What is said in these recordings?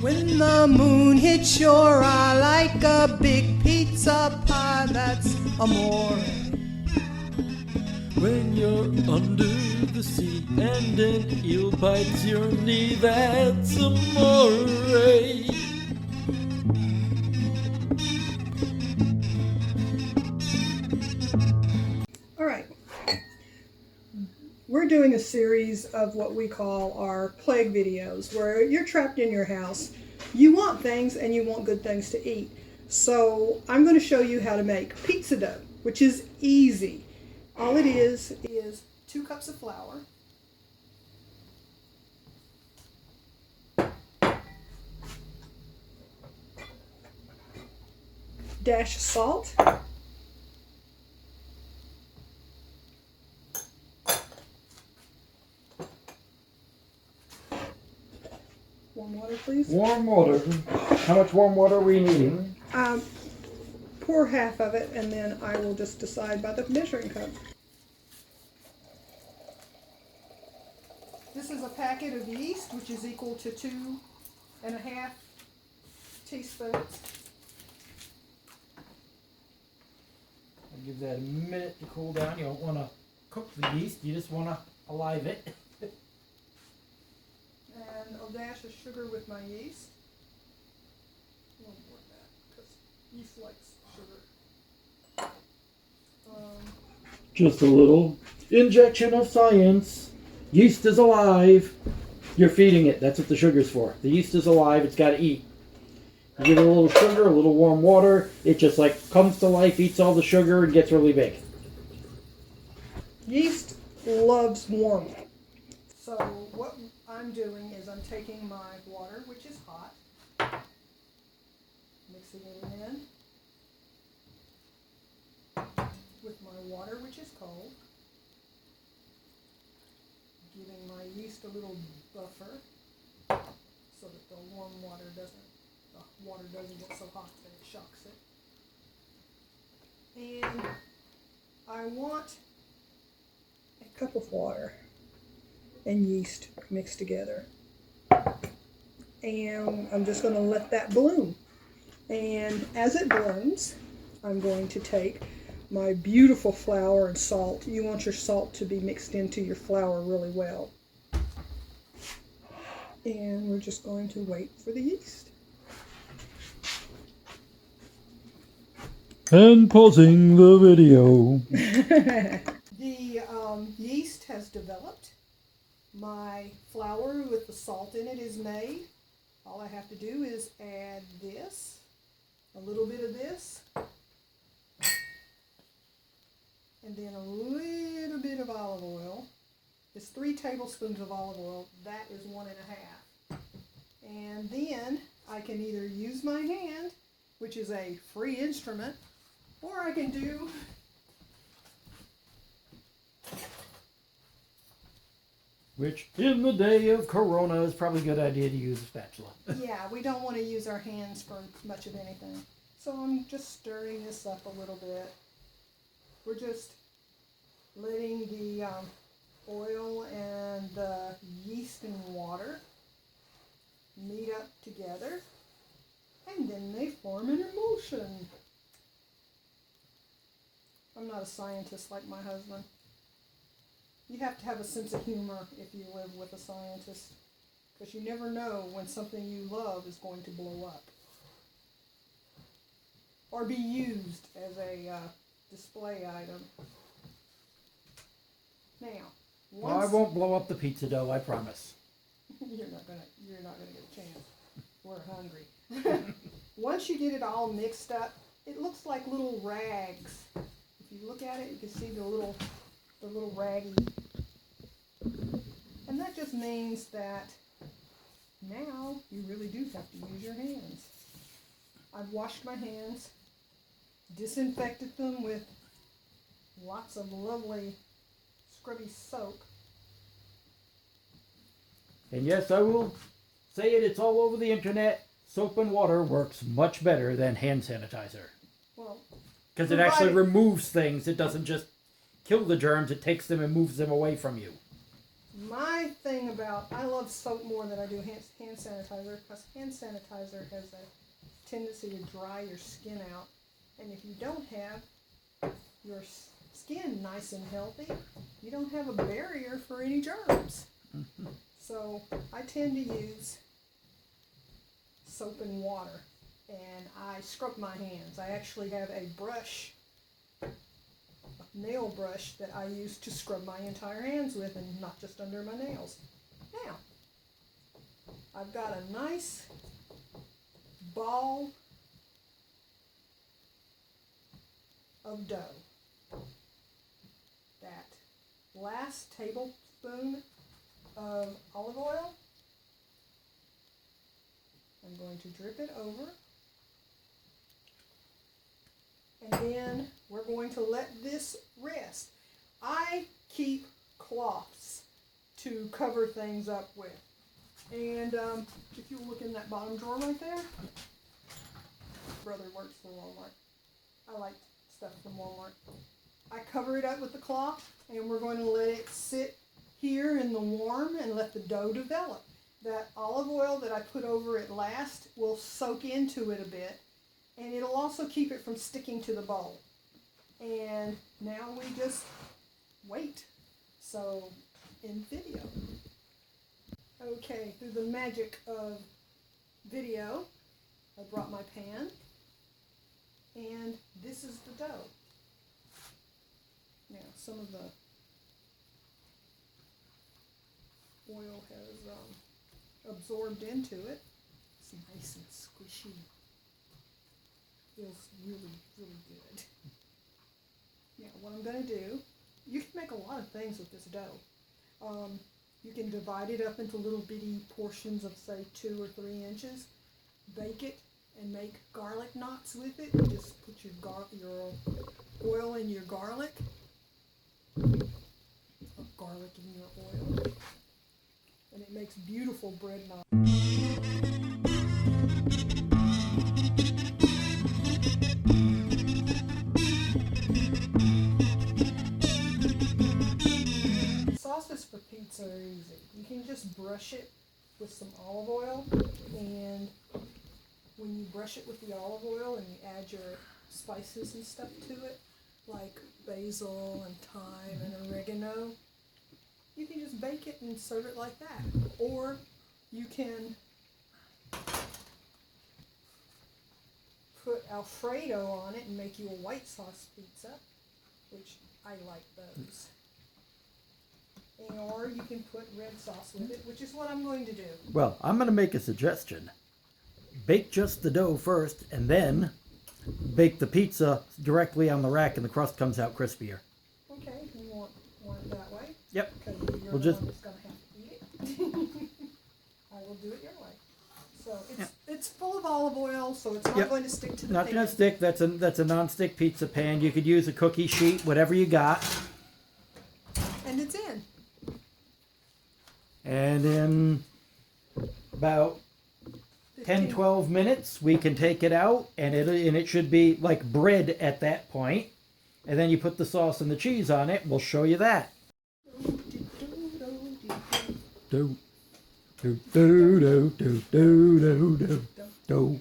When the moon hits shore, I like a big pizza pie, that's amore. When you're under the sea and an eel bites your knee, that's amore. All right. We're doing a series of what we call our plague videos, where you're trapped in your house. You want things and you want good things to eat. So I'm going to show you how to make pizza dough, which is easy. All it is 2 cups of flour, dash of salt, warm water, please. Warm water. How much warm water are we needing? Pour half of it, and then I will just decide by the measuring cup. This is a packet of yeast, which is equal to 2.5 teaspoons. I'll give that a minute to cool down. You don't want to cook the yeast, you just want to alive it. And a dash of sugar with my yeast. A little more than that, because yeast likes sugar. Just a little injection of science. Yeast is alive. You're feeding it. That's what the sugar's for. The yeast is alive. It's got to eat. You give it a little sugar, a little warm water. It just like comes to life, eats all the sugar, and gets really big. Yeast loves warmth. So what I'm doing is I'm taking my water, which is hot, mixing it in with my water, which is cold, giving my yeast a little buffer so that the water doesn't get so hot that it shocks it. And I want a cup of water and yeast mixed together. And I'm just going to let that bloom. And as it blooms, I'm going to take my beautiful flour and salt. You want your salt to be mixed into your flour really well. And we're just going to wait for the yeast. And pausing the video. The yeast has developed. My flour with the salt in it is made. All I have to do is add this, a little bit of this, and then a little bit of olive oil. It's 3 tablespoons of olive oil. That is 1.5. And then I can either use my hand, which is a free instrument, or I can do Which, in the day of Corona, is probably a good idea to use a spatula. yeah, we don't want to use our hands for much of anything. So I'm just stirring this up a little bit. We're just letting the oil and the yeast and water meet up together, and then they form an emulsion. I'm not a scientist like my husband. You have to have a sense of humor if you live with a scientist, because you never know when something you love is going to blow up or be used as a display item. Now, Well, I won't blow up the pizza dough, I promise. you're not gonna get a chance. We're hungry. Once you get it all mixed up, it looks like little rags. If you look at it, you can see the little raggy. And that just means that now you really do have to use your hands. I've washed my hands, disinfected them with lots of lovely scrubby soap. And yes, I will say it, it's all over the internet. Soap and water works much better than hand sanitizer. Well, Because it actually removes things. It doesn't just kill the germs, it takes them and moves them away from you. my thing about, I love soap more than I do hand sanitizer, because hand sanitizer has a tendency to dry your skin out. And if you don't have your skin nice and healthy, you don't have a barrier for any germs. So I tend to use soap and water, and I scrub my hands. I actually have a brush, a nail brush, that I use to scrub my entire hands with, and not just under my nails. Now, I've got a nice ball of dough. That last tablespoon of olive oil, I'm going to drip it over, and then we're going to let this rest. I keep cloths to cover things up with, and if you look in that bottom drawer right there, brother works for Walmart. I like stuff from Walmart. I cover it up with the cloth, and we're going to let it sit here in the warm and let the dough develop. That olive oil that I put over it last will soak into it a bit, and it'll also keep it from sticking to the bowl. And now we just wait. So, in video. Okay, through the magic of video, I brought my pan, and this is the dough. Now, some of the oil has absorbed into it. It's nice and squishy. Feels really, really good. Now, what I'm going to do, you can make a lot of things with this dough. You can divide it up into little bitty portions of, say, 2 or 3 inches. Bake it and make garlic knots with it. Just put your oil in your garlic. Garlic in your oil. And it makes beautiful bread knots. Sauces for pizza are easy. You can just brush it with some olive oil, and when you brush it with the olive oil and you add your spices and stuff to it, like basil and thyme and oregano, you can just bake it and serve it like that. Or you can put Alfredo on it and make you a white sauce pizza, which I like those. Or you can put red sauce with it, which is what I'm going to do. Well, I'm going to make a suggestion. Bake just the dough first, and then bake the pizza directly on the rack, and the crust comes out crispier. Okay, you want it that way? Yep. Because you're We'll the just- one that's going to have to eat it. I will do it your way. So it's full of olive oil, so it's not Yep. going to stick to the Not pan. going to stick. That's a non-stick pizza pan. You could use a cookie sheet, whatever you got. And it's in. And in about 10, 12 minutes, we can take it out, and it should be like bread at that point. And then you put the sauce and the cheese on it. We'll show you that. Do, do, do, do, do, do, do, do.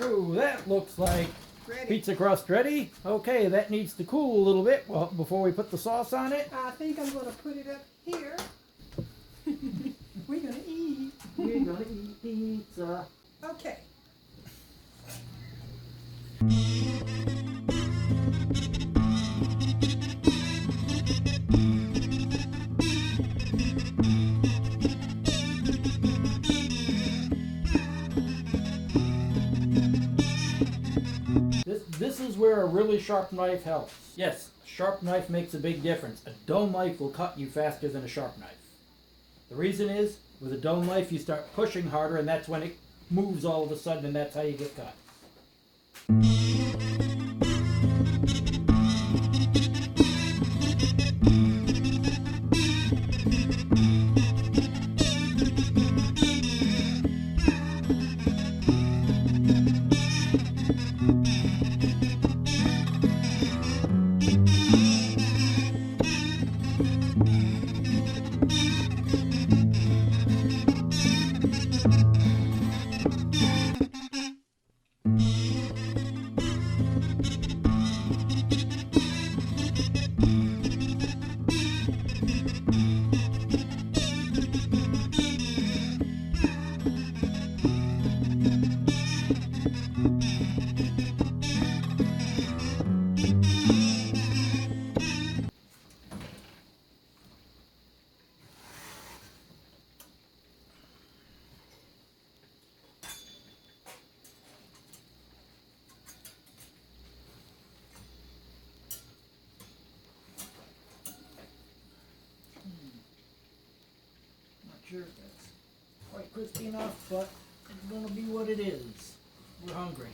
Oh, that looks like Ready. pizza crust ready. Okay, that needs to cool a little bit before we put the sauce on it. I think I'm going to put it up here. We're going to eat. We're gonna eat pizza. Okay. This is where a really sharp knife helps. Yes, a sharp knife makes a big difference. A dull knife will cut you faster than a sharp knife. The reason is, with a dull knife, you start pushing harder, and that's when it moves all of a sudden, and that's how you get cut. sure if that's quite crispy enough, but it's gonna be what it is. We're hungry.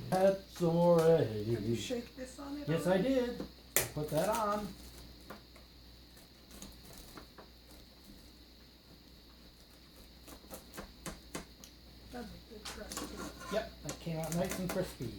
That's Did you alright. shake this on it? Yes, I already? did. Put that on. That's a good crust too. Yep, that came out nice and crispy.